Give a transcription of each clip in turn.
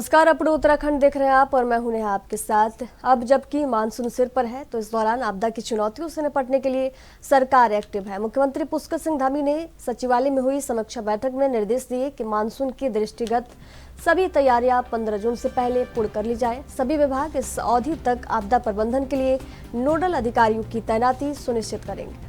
नमस्कार, अपने उत्तराखंड देख रहे हैं आप और मैं हूं नेहा आपके साथ। अब जबकि मानसून सिर पर है तो इस दौरान आपदा की चुनौतियों से निपटने के लिए सरकार एक्टिव है। मुख्यमंत्री पुष्कर सिंह धामी ने सचिवालय में हुई समीक्षा बैठक में निर्देश दिए कि मानसून की दृष्टिगत सभी तैयारियां 15 जून से पहले पूर्ण कर ली जाए। सभी विभाग इस अवधि तक आपदा प्रबंधन के लिए नोडल अधिकारियों की तैनाती सुनिश्चित करेंगे।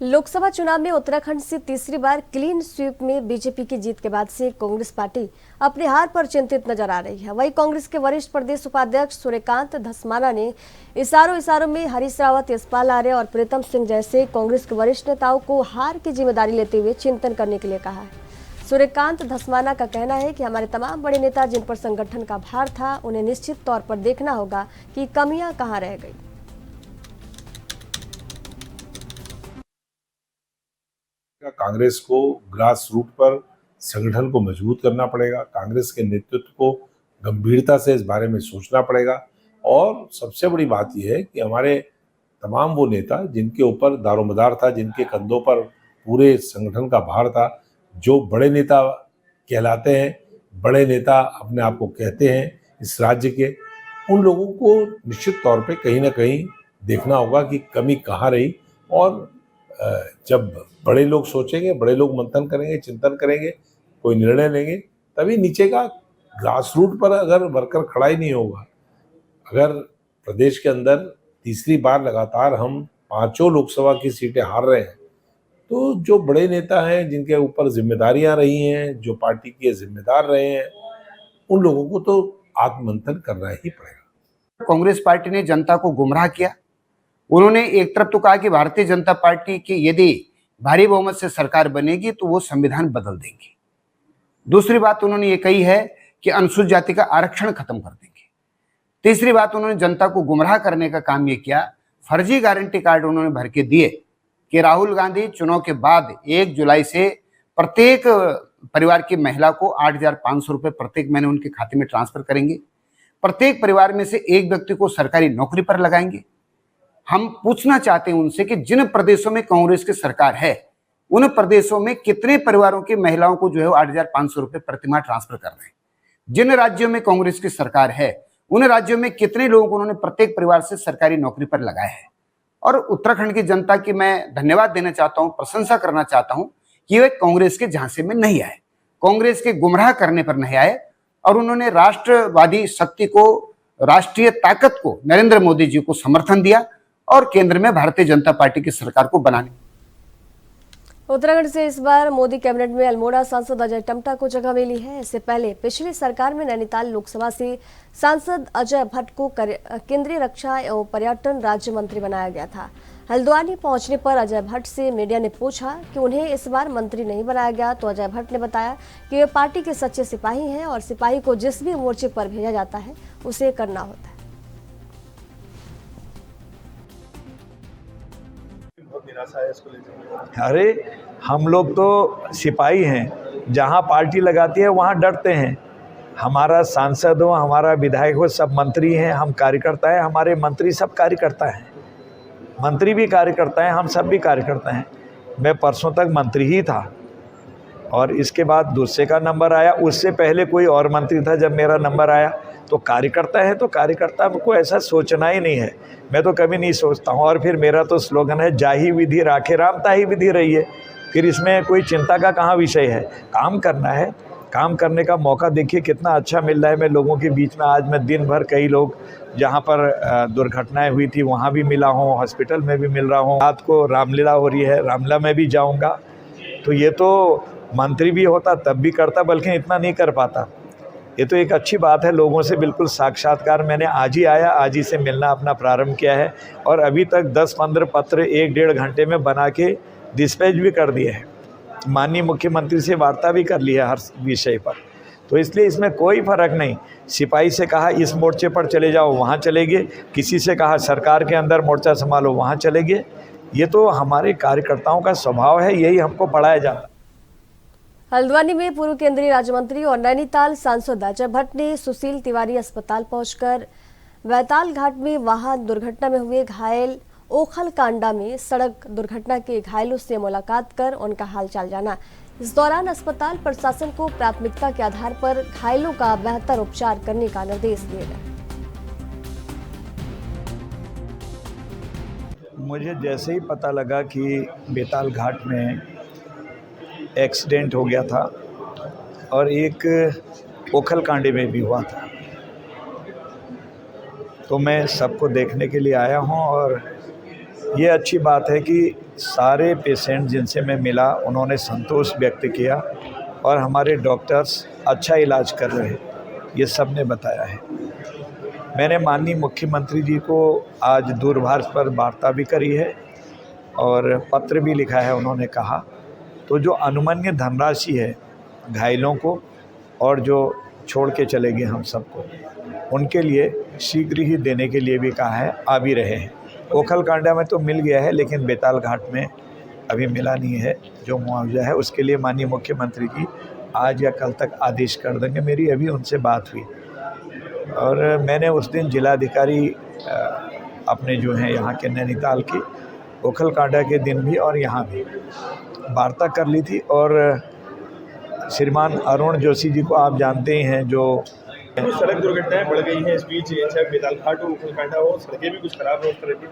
लोकसभा चुनाव में उत्तराखंड से तीसरी बार क्लीन स्वीप में बीजेपी की जीत के बाद से कांग्रेस पार्टी अपनी हार पर चिंतित नजर आ रही है। वहीं कांग्रेस के वरिष्ठ प्रदेश उपाध्यक्ष सूर्यकांत धस्माना ने इशारों में हरीश रावत, यशपाल आर्य और प्रीतम सिंह जैसे कांग्रेस के वरिष्ठ नेताओं को हार की जिम्मेदारी लेते हुए चिंतन करने के लिए कहा है। सूर्यकांत धस्माना का कहना है कि हमारे तमाम बड़े नेता जिन पर संगठन का भार था, उन्हें निश्चित तौर पर देखना होगा कि कमियां कहां रह गई। कांग्रेस को ग्रास रूट पर संगठन को मजबूत करना पड़ेगा। कांग्रेस के नेतृत्व को गंभीरता से इस बारे में सोचना पड़ेगा। और सबसे बड़ी बात यह है कि हमारे तमाम वो नेता जिनके ऊपर दारोमदार था, जिनके कंधों पर पूरे संगठन का भार था, जो बड़े नेता कहलाते हैं, बड़े नेता अपने आप को कहते हैं इस राज्य के, उन लोगों को निश्चित तौर पे कहीं ना कहीं देखना होगा कि कमी कहाँ रही। और जब बड़े लोग सोचेंगे, बड़े लोग मंथन करेंगे, चिंतन करेंगे, कोई निर्णय लेंगे, तभी नीचे का ग्रास रूट पर अगर वर्कर खड़ा ही नहीं होगा। अगर प्रदेश के अंदर तीसरी बार लगातार हम 5 लोकसभा की सीटें हार रहे हैं, तो जो बड़े नेता हैं, जिनके ऊपर जिम्मेदारियां रही हैं, जो पार्टी के जिम्मेदार रहे हैं, उन लोगों को तो आत्ममंथन करना ही पड़ेगा। कांग्रेस पार्टी ने जनता को गुमराह किया। उन्होंने एक तरफ तो कहा कि भारतीय जनता पार्टी की यदि भारी बहुमत से सरकार बनेगी तो वो संविधान बदल देंगे। दूसरी बात उन्होंने ये कही है कि अनुसूचित जाति का आरक्षण खत्म कर देंगे। तीसरी बात, उन्होंने जनता को गुमराह करने का काम ये किया, फर्जी गारंटी कार्ड उन्होंने भर के दिए कि राहुल गांधी चुनाव के बाद 1 जुलाई से प्रत्येक परिवार की महिला को 8,500 रुपये प्रत्येक महीने उनके खाते में ट्रांसफर करेंगे। प्रत्येक परिवार में से एक व्यक्ति को सरकारी नौकरी पर लगाएंगे। हम पूछना चाहते हैं उनसे कि जिन प्रदेशों में कांग्रेस की सरकार है, उन प्रदेशों में कितने परिवारों की महिलाओं को जो है 8,500 रुपये प्रतिमाह ट्रांसफर कर रहे हैं। जिन राज्यों में कांग्रेस की सरकार है, उन राज्यों में कितने लोगों को उन्होंने प्रत्येक परिवार से सरकारी नौकरी पर लगाया है। और उत्तराखंड की जनता की मैं धन्यवाद देना चाहता हूं, प्रशंसा करना चाहता हूं कि वे कांग्रेस के झांसे में नहीं आए, कांग्रेस के गुमराह करने पर नहीं आए, और उन्होंने राष्ट्रवादी शक्ति को, राष्ट्रीय ताकत को, नरेंद्र मोदी जी को समर्थन दिया और केंद्र में भारतीय जनता पार्टी की सरकार को बनाने। उत्तराखंड से इस बार मोदी कैबिनेट में अल्मोड़ा सांसद अजय टम्टा को जगह मिली है। इससे पहले पिछली सरकार में नैनीताल लोकसभा से सांसद अजय भट्ट को केंद्रीय रक्षा एवं पर्यटन राज्य मंत्री बनाया गया था। हल्द्वानी पहुंचने पर अजय भट्ट से मीडिया ने पूछा कि उन्हें इस बार मंत्री नहीं बनाया गया, तो अजय भट्ट ने बताया कि वे पार्टी के सच्चे सिपाही हैं और सिपाही को जिस भी मोर्चे पर भेजा जाता है उसे करना होता है। अरे हम लोग तो सिपाही हैं, जहाँ पार्टी लगाती है वहाँ डरते हैं। हमारा सांसद हो, हमारा विधायक हो, सब मंत्री हैं, हम कार्यकर्ता हैं, हमारे मंत्री सब कार्यकर्ता हैं, मंत्री भी कार्यकर्ता हैं, हम सब भी कार्यकर्ता हैं। मैं परसों तक मंत्री ही था और इसके बाद दूसरे का नंबर आया, उससे पहले कोई और मंत्री था, जब मेरा नंबर आया। तो कार्यकर्ता है तो कार्यकर्ता को ऐसा सोचना ही नहीं है, मैं तो कभी नहीं सोचता हूँ। और फिर मेरा तो स्लोगन है, जाही विधि राखे राम ताही विधि रही है। फिर इसमें कोई चिंता का कहाँ विषय है, काम करना है। काम करने का मौका देखिए कितना अच्छा मिल रहा है। मैं लोगों के बीच में आज मैं दिन भर, कई लोग जहाँ पर दुर्घटनाएं हुई थी वहाँ भी मिला हूँ, हॉस्पिटल में भी मिल रहा हूँ। रात को रामलीला हो रही है, रामलीला में भी जाऊँगा। तो ये तो मंत्री भी होता तब भी करता, बल्कि इतना नहीं कर पाता। ये तो एक अच्छी बात है, लोगों से बिल्कुल साक्षात्कार मैंने आज ही आया, आज ही से मिलना अपना प्रारंभ किया है। और अभी तक 10-15 पत्र 1-1.5 घंटे में बना के डिस्पैच भी कर दिए हैं। माननीय मुख्यमंत्री से वार्ता भी कर ली है हर विषय पर। तो इसलिए इसमें कोई फ़र्क नहीं। सिपाही से कहा इस मोर्चे पर चले जाओ, वहाँ चले गए। किसी से कहा सरकार के अंदर मोर्चा संभालो, वहाँ चले गए। ये तो हमारे कार्यकर्ताओं का स्वभाव है, यही हमको पढ़ाया जाता है। हल्द्वानी में पूर्व केंद्रीय राज्य मंत्री और नैनीताल सांसद अजय भट्ट ने सुशील तिवारी अस्पताल पहुंचकर बैताल घाट में वाहन दुर्घटना में हुए घायल ओखल कांडा में सड़क दुर्घटना के घायलों से मुलाकात कर उनका हालचाल जाना। इस दौरान अस्पताल प्रशासन को प्राथमिकता के आधार पर घायलों का बेहतर उपचार करने का निर्देश दिए गए। मुझे जैसे ही पता लगा कि बेताल घाट में एक्सीडेंट हो गया था और एक ओखल कांडे में भी हुआ था, तो मैं सबको देखने के लिए आया हूं। और ये अच्छी बात है कि सारे पेशेंट जिनसे मैं मिला उन्होंने संतोष व्यक्त किया और हमारे डॉक्टर्स अच्छा इलाज कर रहे हैं, ये सब ने बताया है। मैंने माननीय मुख्यमंत्री जी को आज दूरभाष पर वार्ता भी करी है और पत्र भी लिखा है। उन्होंने कहा तो जो अनुमन्य धनराशि है घायलों को और जो छोड़ के चले गए हम सबको, उनके लिए शीघ्र ही देने के लिए भी कहा है, आ भी रहे हैं। ओखल कांडा में तो मिल गया है, लेकिन बेताल घाट में अभी मिला नहीं है। जो मुआवजा है उसके लिए माननीय मुख्यमंत्री जी आज या कल तक आदेश कर देंगे। मेरी अभी उनसे बात हुई और मैंने उस दिन जिलाधिकारी अपने जो हैं यहाँ के नैनीताल की ओखल कांडा के दिन भी और यहाँ भी वार्ता कर ली थी। और श्रीमान अरुण जोशी जी को आप जानते ही हैं, जो सड़क दुर्घटनाएं बढ़ गई हैं इस बीच, चाहे बेताल घाट हो, ओखल कांडा हो, सड़कें भी कुछ खराब हो उस तरह की,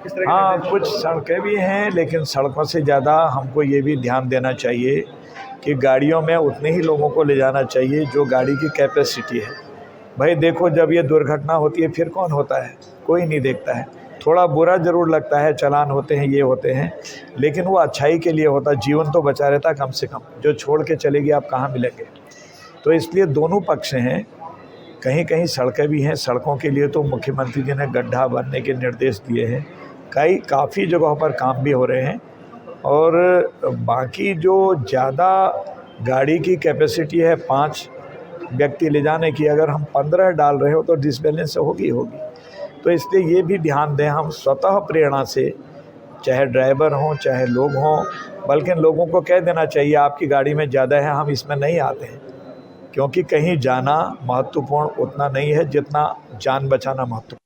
किस तरह की? हाँ, कुछ सड़कें भी हैं, लेकिन सड़कों से ज़्यादा हमको ये भी ध्यान देना चाहिए कि गाड़ियों में उतने ही लोगों को ले जाना चाहिए जो गाड़ी की कैपेसिटी है। भाई देखो, जब ये दुर्घटना होती है फिर कौन होता है? कोई नहीं देखता है। थोड़ा बुरा ज़रूर लगता है, चालान होते हैं, ये होते हैं, लेकिन वो अच्छाई के लिए होता, जीवन तो बचा रहता कम से कम। जो छोड़ के चलेगी आप कहाँ मिलेंगे? तो इसलिए दोनों पक्ष हैं, कहीं कहीं सड़कें भी हैं। सड़कों के लिए तो मुख्यमंत्री जी ने गड्ढा भरने के निर्देश दिए हैं, काफ़ी जगहों पर काम भी हो रहे हैं। और बाकी जो ज़्यादा गाड़ी की कैपेसिटी है 5 व्यक्ति ले जाने की, अगर हम 15 डाल रहे हो तो डिसबैलेंस होगी। तो इसलिए ये भी ध्यान दें, हम स्वतः प्रेरणा से, चाहे ड्राइवर हों चाहे लोग हों, बल्कि लोगों को कह देना चाहिए आपकी गाड़ी में ज़्यादा है, हम इसमें नहीं आते हैं, क्योंकि कहीं जाना महत्वपूर्ण उतना नहीं है जितना जान बचाना महत्वपूर्ण।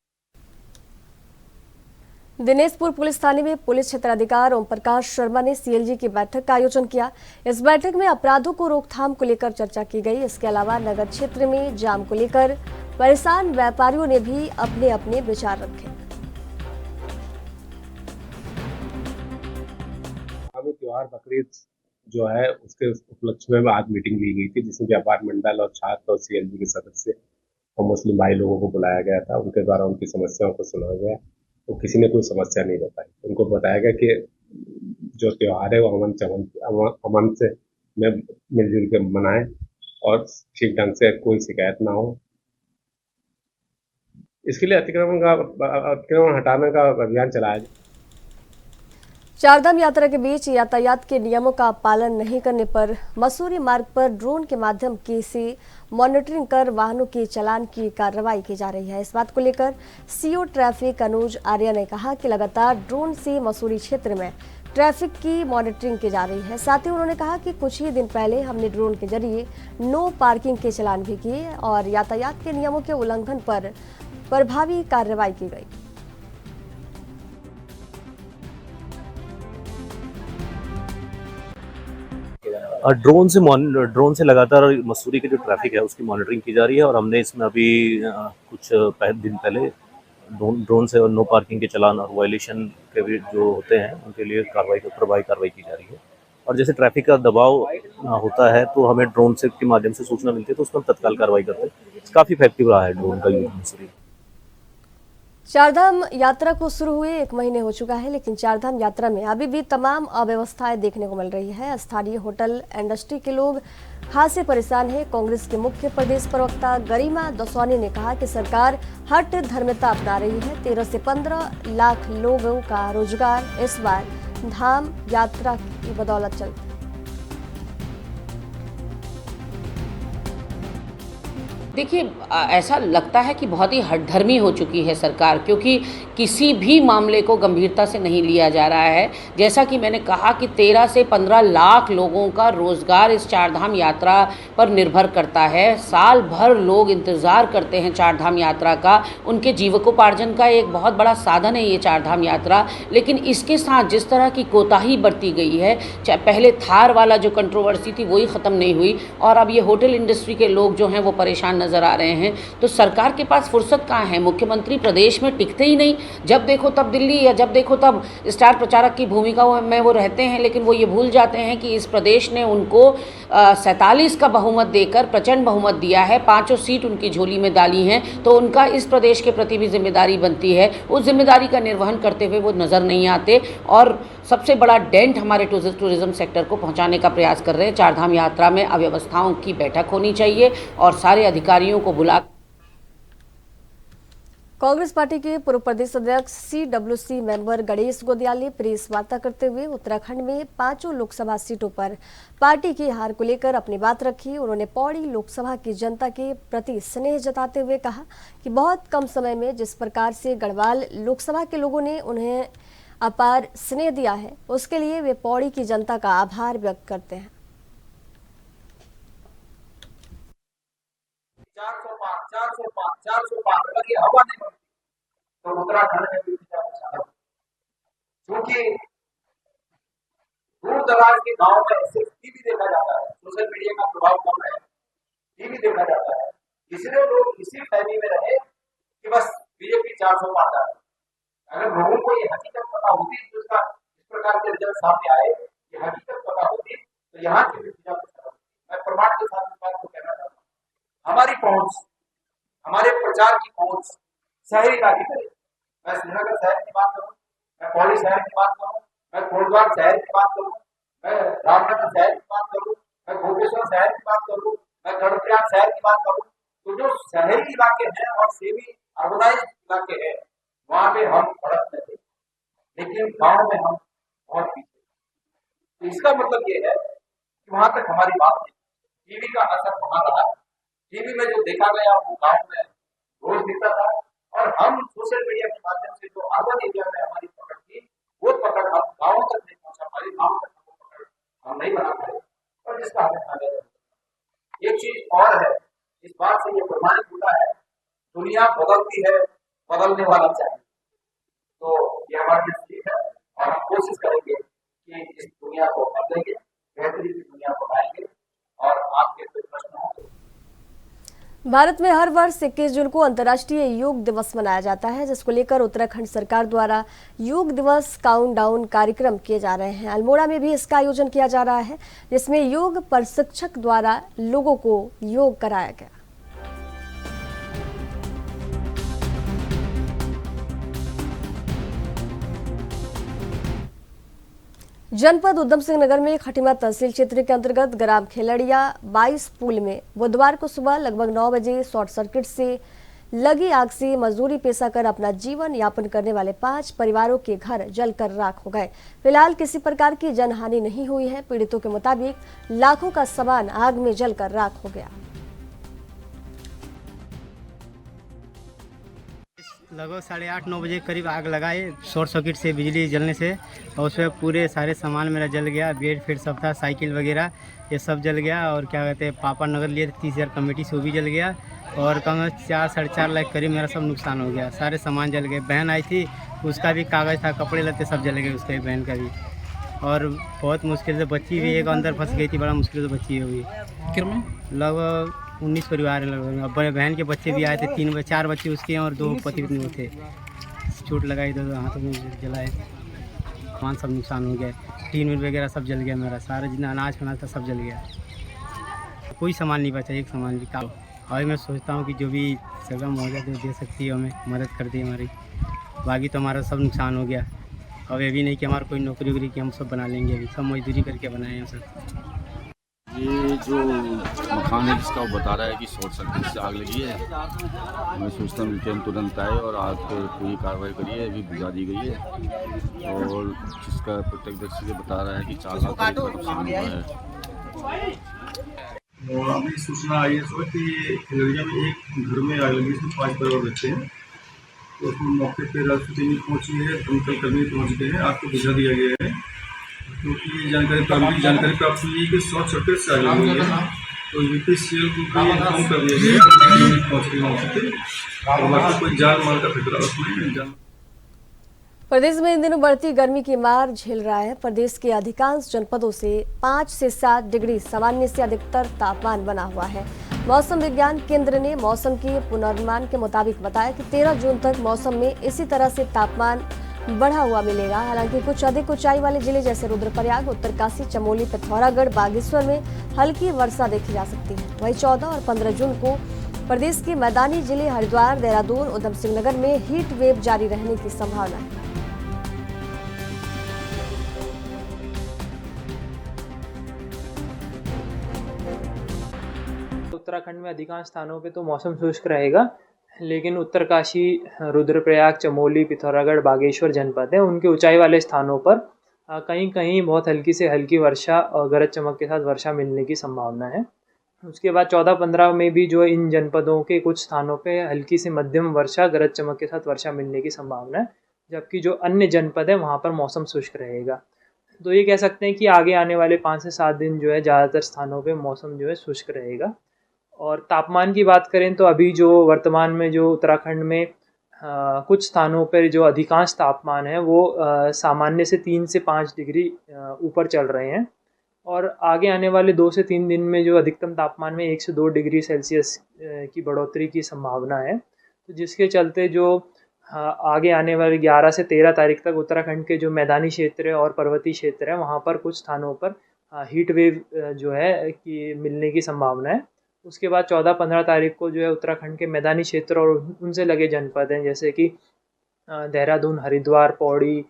दिनेशपुर पुलिस थाने में पुलिस क्षेत्राधिकारी ओम प्रकाश शर्मा ने सीएलजी की बैठक का आयोजन किया। इस बैठक में अपराधों को रोकथाम को लेकर चर्चा की गई। इसके अलावा नगर क्षेत्र में जाम को लेकर परेशान व्यापारियों ने भी अपने अपने विचार रखे। त्योहार बकरीद जो है उसके उपलक्ष्य में आज मीटिंग ली गई थी, जिसमें व्यापार मंडल और छात्र और सीएलजी के सदस्य और मुस्लिम भाई लोगों को बुलाया गया था। उनके द्वारा उनकी समस्याओं को सुना गया, तो किसी ने कोई समस्या नहीं बताई। उनको बताया गया कि जो त्योहार है वो अमन से मिलजुल के मनाएं और ठीक ढंग से कोई शिकायत ना हो। इसके लिए अतिक्रमण हटाने का अभियान चलाया जाए। चारधाम यात्रा के बीच यातायात के नियमों का पालन नहीं करने पर मसूरी मार्ग पर ड्रोन के माध्यम से मॉनिटरिंग कर वाहनों के चालान की कार्रवाई की जा रही है। इस बात को लेकर सीओ ट्रैफिक अनुज आर्या ने कहा कि लगातार ड्रोन से मसूरी क्षेत्र में ट्रैफिक की मॉनिटरिंग की जा रही है। साथ ही उन्होंने कहा कि कुछ ही दिन पहले हमने ड्रोन के जरिए नो पार्किंग के चालान भी किए और यातायात के नियमों के उल्लंघन पर प्रभावी कार्रवाई की गई। ड्रोन से लगातार मसूरी के जो ट्रैफिक है उसकी मॉनिटरिंग की जा रही है और हमने इसमें अभी कुछ दिन पहले ड्रोन से नो पार्किंग के चालान और वायलेशन के भी जो होते हैं उनके लिए प्रभावी कार्रवाई की जा रही है। और जैसे ट्रैफिक का दबाव होता है तो हमें ड्रोन से के माध्यम से सूचना मिलती है तो उस पर तत्काल कार्रवाई करते हैं। काफ़ी इफेक्टिव रहा है ड्रोन का यूज मसूरी। चारधाम यात्रा को शुरू हुए 1 महीने हो चुका है, लेकिन चारधाम यात्रा में अभी भी तमाम अव्यवस्थाएं देखने को मिल रही है। स्थानीय होटल इंडस्ट्री के लोग खासे परेशान हैं। कांग्रेस के मुख्य प्रदेश प्रवक्ता गरिमा दसौनी ने कहा कि सरकार हट धर्मिता अपना रही है। 13 से 15 लाख लोगों का रोजगार इस बार धाम यात्रा की बदौलत चलता है। देखिए ऐसा लगता है कि बहुत ही हठधर्मी हो चुकी है सरकार, क्योंकि किसी भी मामले को गंभीरता से नहीं लिया जा रहा है। जैसा कि मैंने कहा कि 13 से 15 लाख लोगों का रोज़गार इस चारधाम यात्रा पर निर्भर करता है। साल भर लोग इंतज़ार करते हैं चारधाम यात्रा का, उनके जीविकोपार्जन का एक बहुत बड़ा साधन है ये चारधाम यात्रा। लेकिन इसके साथ जिस तरह की कोताही बरती गई है, चाहे पहले थार वाला जो कंट्रोवर्सी थी वही ख़त्म नहीं हुई, और अब ये होटल इंडस्ट्री के लोग जो हैं वो परेशान नज़र आ रहे हैं। तो सरकार के पास फुर्सत कहाँ है? मुख्यमंत्री प्रदेश में टिकते ही नहीं, जब देखो तब दिल्ली या जब देखो तब स्टार प्रचारक की भूमिका में वो रहते हैं। लेकिन वो ये भूल जाते हैं कि इस प्रदेश ने उनको 47 का बहुमत देकर प्रचंड बहुमत दिया है, 5 सीट उनकी झोली में डाली हैं, तो उनका इस प्रदेश के प्रति भी जिम्मेदारी बनती है। उस जिम्मेदारी का निर्वहन करते हुए वो नज़र नहीं आते और सबसे बड़ा डेंट हमारे टूरिज़्म सेक्टर को पहुंचाने का प्रयास कर रहे हैं। चारधाम यात्रा में अव्यवस्थाओं की बैठक होनी चाहिए और सारे अधिकारियों को बुला। कांग्रेस पार्टी के पूर्व प्रदेश अध्यक्ष CWC मेंबर गणेश गोदियाल ने प्रेस वार्ता करते हुए उत्तराखंड में 5 लोकसभा सीटों पर पार्टी की हार को लेकर अपनी बात रखी। उन्होंने पौड़ी लोकसभा की जनता के प्रति स्नेह जताते हुए कहा कि बहुत कम समय में जिस प्रकार से गढ़वाल लोकसभा के लोगों ने उन्हें अपार स्नेह दिया है, उसके लिए वे पौड़ी की जनता का आभार व्यक्त करते हैं। 405 अगर ये हवा नहीं बनती तो उत्तराखंड में भी क्योंकि दूर दराज के गांव में सिर्फ टीवी देखा जाता है, सोशल मीडिया का प्रभाव कम है, टीवी देखा जाता है, इसलिए लोग इसी फहमी में रहे कि बस बीजेपी 400 पाता है। अगर लोगों को ये हकीकत पता होती तो इसका इस प्रकार के रिजल्ट सामने आए, ये हकीकत पता होती तो यहाँ की मैं प्रमाण के साथ इस बात को कहना चाहता हूँ। हमारी पहुंच, हमारे प्रचार की पहुंच शहरी इलाके करे। मैं श्रीनगर शहर की बात करूँ, मैं पौड़ी शहर की बात करूँ, मैं कोटद्वार शहर की बात करूँ, मैं रामनगर शहर की बात करूँ, मैं भोपेश्वर शहर की बात करूँ, मैं कर्णप्रयाग शहर की बात करूँ, तो जो शहरी इलाके हैं और सेमी अर्बनाइज इलाके हैं वहां पे हम बढ़त नहीं, लेकिन गांव में हम बहुत पीछे। तो इसका मतलब ये है कि वहां तक हमारी बात नहीं, टीवी का असर वहां रहा। टीवी में जो देखा गया वो गांव में रोज दिखता था, और हम सोशल मीडिया के माध्यम से जो अर्बन एरिया में हमारी पकड़ थी वो पकड़ हम गाँव तक नहीं पहुंचा पाए, गाँव तक वो पकड़ हम नहीं बना पाए, और जिसका हमें फायदा है। एक चीज और है, इस बात से ये प्रमाणित होता है, दुनिया बदलती है, बदलने वाला चाहिए। तो ये हमारे नजदीक है और हम कोशिश करेंगे कि इस दुनिया को बदलेंगे, बेहतरीन की दुनिया को लाएंगे। और आपके कोई प्रश्न हो? भारत में हर वर्ष 21 जून को अंतर्राष्ट्रीय योग दिवस मनाया जाता है, जिसको लेकर उत्तराखंड सरकार द्वारा योग दिवस काउंटडाउन कार्यक्रम किए जा रहे हैं। अल्मोड़ा में भी इसका आयोजन किया जा रहा है, जिसमें योग प्रशिक्षक द्वारा लोगों को योग कराया गया। जनपद उधम सिंह नगर में खटीमा तहसील क्षेत्र के अंतर्गत ग्राम खेलड़िया 22 पुल में बुधवार को सुबह लगभग 9 बजे शॉर्ट सर्किट से लगी आग से मजदूरी पेशा कर अपना जीवन यापन करने वाले 5 परिवारों के घर जलकर राख हो गए। फिलहाल किसी प्रकार की जनहानि नहीं हुई है। पीड़ितों के मुताबिक लाखों का सामान आग में जलकर राख हो गया। लगभग 8:30-9 बजे करीब आग लगाए शॉर्ट सर्किट से, बिजली जलने से, और उसमें पूरे सारे सामान मेरा जल गया। बेड फिर सब था, साइकिल वगैरह ये सब जल गया। और क्या कहते हैं, पापा नगर लिए 30,000 कमेटी से वो भी जल गया। और कम 4-4.5 लाख करीब मेरा सब नुकसान हो गया, सारे सामान जल गए। बहन आई थी, उसका भी कागज़ था, कपड़े लत्ते सब जल गए, उसके बहन का भी। और बहुत मुश्किल से बच्ची भी एक अंदर फंस गई थी, बड़ा मुश्किल से बच्ची हुई। लगभग 19 परिवार है लगभग। अब बड़े बहन के बच्चे भी आए थे, 4 बच्चे उसके हैं और 2 पति पत्नी थे। चोट लगाई, 2 हाथों में जलाए, सामान सब नुकसान हो गया। टीन वगैरह सब जल गया, मेरा सारा जितना अनाज फनाज था सब जल गया, कोई सामान नहीं बचा, एक सामान भी काम। और मैं सोचता हूँ कि जो भी जगह मुआवजा दे सकती है हमें मदद कर दी हमारी। बाकी तो हमारा सब नुकसान हो गया। अब ये भी नहीं कि हमारा कोई नौकरी वोकरी की हम सब बना लेंगे, अभी सब मजदूरी करके बनाए हैं सब। ये जो मकान है जिसका वो बता रहा है कि शॉर्ट सर्किट से आग लगी है। मैं सोचता हूँ कि हम तुरंत आए और आग पर पूरी कार्रवाई करिए, अभी बुझा दी गई है। और जिसका प्रत्यक्षदर्शी से बता रहा है कि 4 लाख का नुकसान हुआ है। और अभी सूचना आई है सुबह कि खिलरिया में एक घर में आग लगी, इसमें 5 परिवार रहते हैं। तो उसमें मौके पर राष्ट्रीय टीम पहुँची है, दमकल कर्मी पहुँच गए हैं, आग को बुझा दिया गया है। क्योंकि जानकारी प्राप्त हुई है कि शॉर्ट सर्किट से आग लगी है, तो यूपीसीएल को भी इन्फॉर्म कर दिया गया है, पहुँच गए मौके पर, और बाकी कोई जान माल का खतरा उसमें। प्रदेश में इन दिनों बढ़ती गर्मी की मार झेल रहा है। प्रदेश के अधिकांश जनपदों से 5 से 7 डिग्री सामान्य से अधिकतर तापमान बना हुआ है। मौसम विज्ञान केंद्र ने मौसम के पूर्वानुमान के मुताबिक बताया कि 13 जून तक मौसम में इसी तरह से तापमान बढ़ा हुआ मिलेगा। हालांकि कुछ अधिक ऊंचाई वाले जिले जैसे रुद्रप्रयाग, उत्तरकाशी, चमोली, पिथौरागढ़, बागेश्वर में हल्की वर्षा देखी जा सकती है। वहीं 14 और 15 जून को प्रदेश के मैदानी जिले हरिद्वार, देहरादून, उधम सिंह नगर में हीट वेव जारी रहने की संभावना है। उत्तराखंड में अधिकांश स्थानों पे तो मौसम शुष्क रहेगा, लेकिन उत्तरकाशी, रुद्रप्रयाग, चमोली, पिथौरागढ़, बागेश्वर जनपद है, उनके ऊंचाई वाले स्थानों पर कहीं कहीं बहुत हल्की से हल्की वर्षा और गरज चमक के साथ वर्षा मिलने की संभावना है। उसके बाद 14-15 में भी जो इन जनपदों के कुछ स्थानों पे हल्की से मध्यम वर्षा, गरज चमक के साथ वर्षा मिलने की संभावना है, जबकि जो अन्य जनपद है वहाँ पर मौसम शुष्क रहेगा। तो ये कह सकते हैं कि आगे आने वाले 5 से 7 दिन जो है ज़्यादातर स्थानों पे मौसम जो है शुष्क रहेगा। और तापमान की बात करें तो अभी जो वर्तमान में जो उत्तराखंड में कुछ स्थानों पर जो अधिकांश तापमान है वो सामान्य से 3 से 5 डिग्री ऊपर चल रहे हैं, और आगे आने वाले 2 से 3 दिन में जो अधिकतम तापमान में 1 से 2 डिग्री सेल्सियस की बढ़ोतरी की संभावना है। तो जिसके चलते जो आगे आने वाले 11 से 13 तारीख तक उत्तराखंड के जो मैदानी क्षेत्र है और पर्वतीय क्षेत्र है वहाँ पर कुछ स्थानों पर हीट वेव जो है कि मिलने की संभावना है। उसके बाद 14-15 तारीख को जो है उत्तराखंड के मैदानी क्षेत्र और उनसे लगे जनपद हैं जैसे कि देहरादून, हरिद्वार, पौड़ी,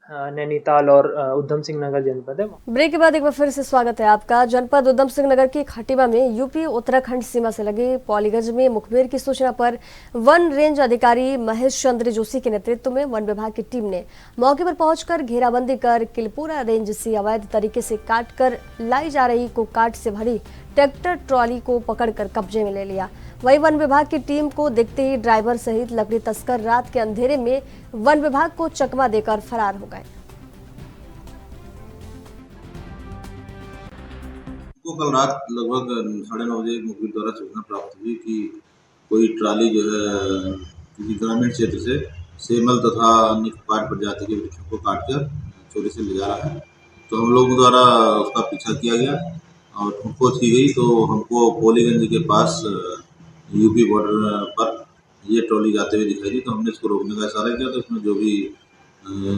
नैनीताल और उधम सिंह नगर जनपद है। ब्रेक के बाद एक बार फिर से स्वागत है आपका। जनपद उधम सिंह नगर की खटीमा में यूपी उत्तराखंड सीमा से लगे पौलीगंज में मुखबिर की सूचना पर वन रेंज अधिकारी महेश चंद्र जोशी के नेतृत्व में वन विभाग की टीम ने मौके पर पहुंचकर घेराबंदी कर किलपुरा रेंज से अवैध तरीके से काट कर लाई जा रही कोकाट से भरी ट्रैक्टर ट्रॉली को पकड़कर कब्जे में ले लिया। वहीं वन विभाग की टीम को देखते ही ड्राइवर सहित लकड़ी तस्कर रात के अंधेरे में वन विभाग को चकमा देकर फरार हो गए। कल रात लगभग 9:30 बजे मुखबिर द्वारा सूचना प्राप्त हुई कि कोई ट्राली जो है किसी ग्रामीण क्षेत्र से सेमल तथा अन्य काट प्रजाति के वृक्षों को काटकर चोरी से ले जा रहा है। तो हम लोगों द्वारा उसका पीछा किया गया और खोज की गई, तो हमको पौलीगंज के पास यूपी बॉर्डर पर ये ट्रॉली जाते हुए दिखाई दी। तो हमने इसको रोकने का इशारा किया, तो इसमें जो भी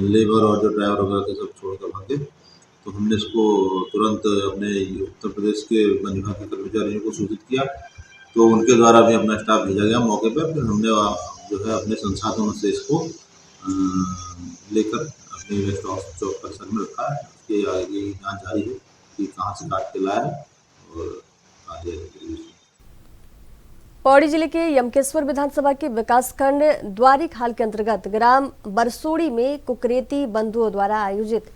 लेबर और जो ड्राइवर वगैरह थे सब छोड़कर भागे। तो हमने इसको तुरंत अपने उत्तर प्रदेश के वन विभाग के कर्मचारियों को सूचित किया, तो उनके द्वारा भी अपना स्टाफ भेजा गया मौके पर। फिर हमने जो है अपने संसाधनों से इसको लेकर अपने वेस्ट हाउस चौक परिसर में रखा है। इसके आगे जाँच जारी है कि कहाँ से काट के लाया और आगे। पौड़ी जिले के यमकेश्वर विधानसभा के विकासखंड द्वारिखाल के अंतर्गत ग्राम बरसोड़ी में कुकरेती बंधुओं द्वारा आयोजित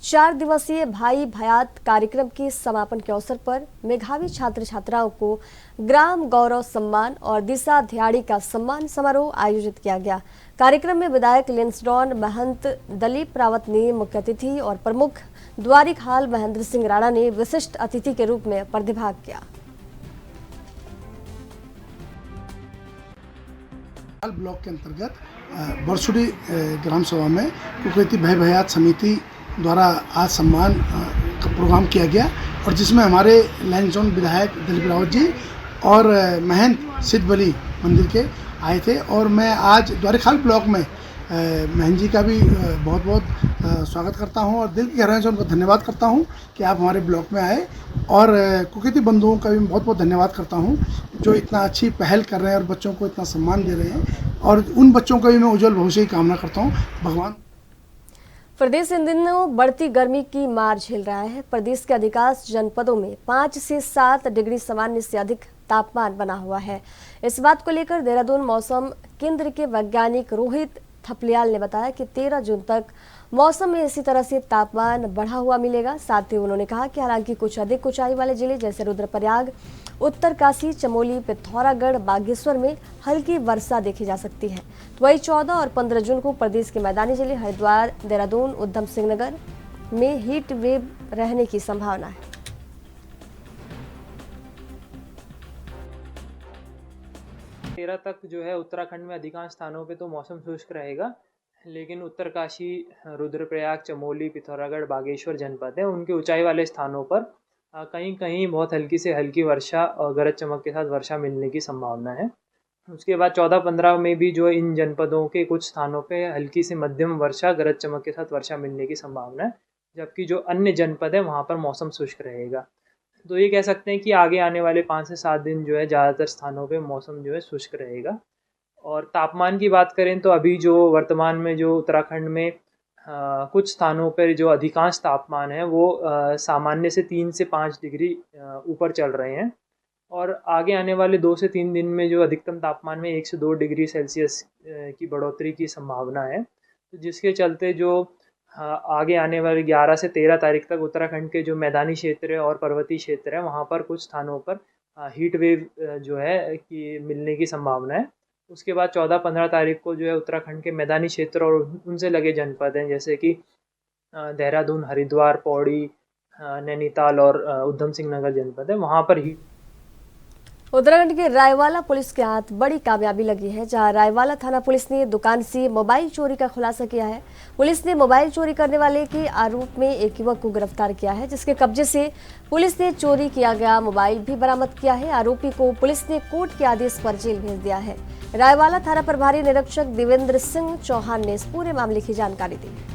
4 दिवसीय भाई भयात कार्यक्रम के समापन के अवसर पर मेधावी छात्र छात्राओं को ग्राम गौरव सम्मान और दिशा दिहाड़ी का सम्मान समारोह आयोजित किया गया। कार्यक्रम में विधायक लिंसडॉन महंत दलीप रावत ने मुख्य अतिथि और प्रमुख द्वारिखाल महेंद्र सिंह राणा ने विशिष्ट अतिथि के रूप में प्रतिभाग किया। ब्लॉक के अंतर्गत बरसोड़ी ग्राम सभा में कुकरेती भाई भयात समिति द्वारा आज सम्मान का प्रोग्राम किया गया, और जिसमें हमारे लाइनजोन विधायक दलीप रावत जी और महंत सिद्धबली मंदिर के आए थे। और मैं आज द्वारिखाल ब्लॉक में महंत जी का भी बहुत बहुत स्वागत करता हूं और दिल की गहराई से उनको धन्यवाद करता हूं कि आप हमारे ब्लॉक में आए। और कुकरेती बंधुओं का भी बहुत बहुत धन्यवाद करता हूं जो इतना अच्छी पहल कर रहे हैं और बच्चों को इतना सम्मान दे रहे हैं, और उन बच्चों का भी मैं उज्जवल भविष्य की कामना करता हूं। भगवान। प्रदेश इन दिनों बढ़ती गर्मी की मार झेल रहा है। प्रदेश के अधिकांश जनपदों में 5 से 7 डिग्री सामान्य से अधिक तापमान बना हुआ है। इस बात को लेकर देहरादून मौसम केंद्र के वैज्ञानिक रोहित थपलियाल ने बताया कि 13 जून तक मौसम में इसी तरह से तापमान बढ़ा हुआ मिलेगा। साथ ही उन्होंने कहा कि हालांकि कुछ अधिक ऊंचाई वाले जिले जैसे रुद्रप्रयाग, उत्तरकाशी, चमोली, पिथौरागढ़, बागेश्वर में हल्की वर्षा देखी जा सकती है, तो वही 14 और 15 जून को प्रदेश के मैदानी जिले हरिद्वार, देहरादून, उधम सिंह नगर में हीट वेव रहने की संभावना है। तेरह तक जो है उत्तराखंड में अधिकांश स्थानों पे तो मौसम शुष्क रहेगा, लेकिन उत्तरकाशी, रुद्रप्रयाग, चमोली, पिथौरागढ़, बागेश्वर जनपद है उनके ऊंचाई वाले स्थानों पर कहीं कहीं बहुत हल्की से हल्की वर्षा और गरज चमक के साथ वर्षा मिलने की संभावना है। उसके बाद 14-15 में भी जो इन जनपदों के कुछ स्थानों पे हल्की से मध्यम वर्षा, गरज चमक के साथ वर्षा मिलने की संभावना है, जबकि जो अन्य जनपद है वहाँ पर मौसम शुष्क रहेगा। तो ये कह सकते हैं कि आगे आने वाले 5 से 7 दिन जो है ज़्यादातर स्थानों पे मौसम जो है शुष्क रहेगा। और तापमान की बात करें तो अभी जो वर्तमान में जो उत्तराखंड में कुछ स्थानों पर जो अधिकांश तापमान है वो सामान्य से 3 से 5 डिग्री ऊपर चल रहे हैं, और आगे आने वाले 2 से 3 दिन में जो अधिकतम तापमान में 1 से 2 डिग्री सेल्सियस की बढ़ोतरी की संभावना है, तो जिसके चलते जो आगे आने वाले 11 से 13 तारीख तक उत्तराखंड के जो मैदानी क्षेत्र और पर्वतीय क्षेत्र है वहाँ पर कुछ स्थानों पर हीट वेव जो है कि मिलने की संभावना है। उसके बाद 14-15 तारीख को जो है उत्तराखंड के मैदानी क्षेत्र और उनसे लगे जनपद हैं जैसे कि देहरादून, हरिद्वार, पौड़ी, नैनीताल और उधम सिंह नगर जनपद है, वहाँ पर ही उत्तराखंड के रायवाला पुलिस के हाथ बड़ी कामयाबी लगी है, जहां रायवाला थाना पुलिस ने दुकान से मोबाइल चोरी का खुलासा किया है। पुलिस ने मोबाइल चोरी करने वाले के आरोप में एक युवक को गिरफ्तार किया है, जिसके कब्जे से पुलिस ने चोरी किया गया मोबाइल भी बरामद किया है। आरोपी को पुलिस ने कोर्ट के आदेश पर जेल भेज दिया है। रायवाला थाना प्रभारी निरीक्षक देवेंद्र सिंह चौहान ने इस पूरे मामले की जानकारी दी।